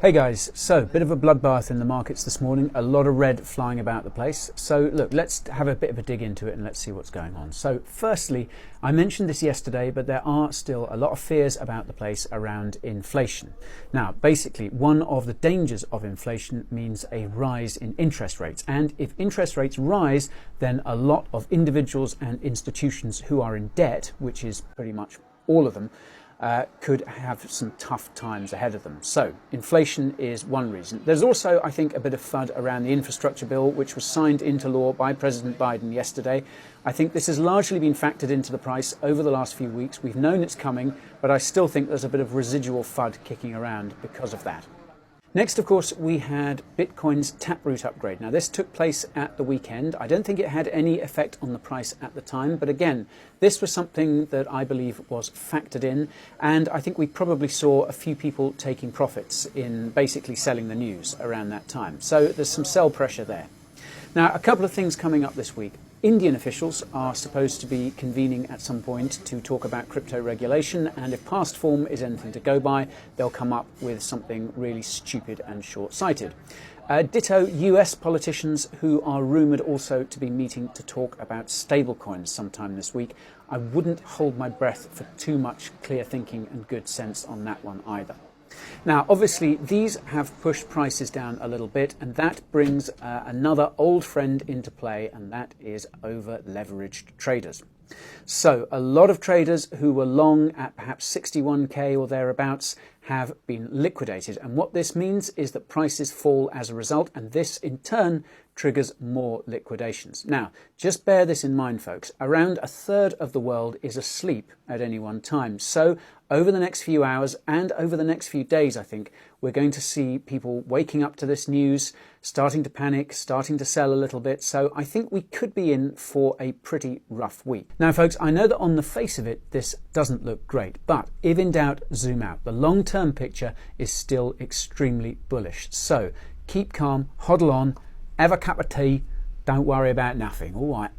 Hey guys, so bit of a bloodbath in the markets this morning, a lot of red flying about the place. So look, let's have a bit of a dig into it and let's see what's going on. So firstly, I mentioned this yesterday, but there are still a lot of fears about the place around inflation. Now, basically, one of the dangers of inflation means a rise in interest rates. And if interest rates rise, then a lot of individuals and institutions who are in debt, which is pretty much all of them, could have some tough times ahead of them. So inflation is one reason. There's also, I think, a bit of FUD around the infrastructure bill, which was signed into law by President Biden yesterday. I think this has largely been factored into the price over the last few weeks. We've known it's coming, but I still think there's a bit of residual FUD kicking around because of that. Next, of course, we had Bitcoin's Taproot upgrade. Now, this took place at the weekend. I don't think it had any effect on the price at the time. But again, this was something that I believe was factored in. And I think we probably saw a few people taking profits in basically selling the news around that time. So there's some sell pressure there. Now, a couple of things coming up this week. Indian officials are supposed to be convening at some point to talk about crypto regulation, and if past form is anything to go by, they'll come up with something really stupid and short-sighted. Ditto US politicians who are rumoured also to be meeting to talk about stablecoins sometime this week. I wouldn't hold my breath for too much clear thinking and good sense on that one either. Now, obviously, these have pushed prices down a little bit, and that brings another old friend into play, and that is over-leveraged traders. So a lot of traders who were long at perhaps 61k or thereabouts have been liquidated. And what this means is that prices fall as a result, and this in turn triggers more liquidations. Now, just bear this in mind, folks. Around a third of the world is asleep at any one time. So over the next few hours and over the next few days, I think, we're going to see people waking up to this news, starting to panic, starting to sell a little bit. So I think we could be in for a pretty rough week. Now, folks, I know that on the face of it, this doesn't look great, but if in doubt, zoom out. The long-term picture is still extremely bullish. So keep calm, hodl on, have a cup of tea, don't worry about nothing. All right.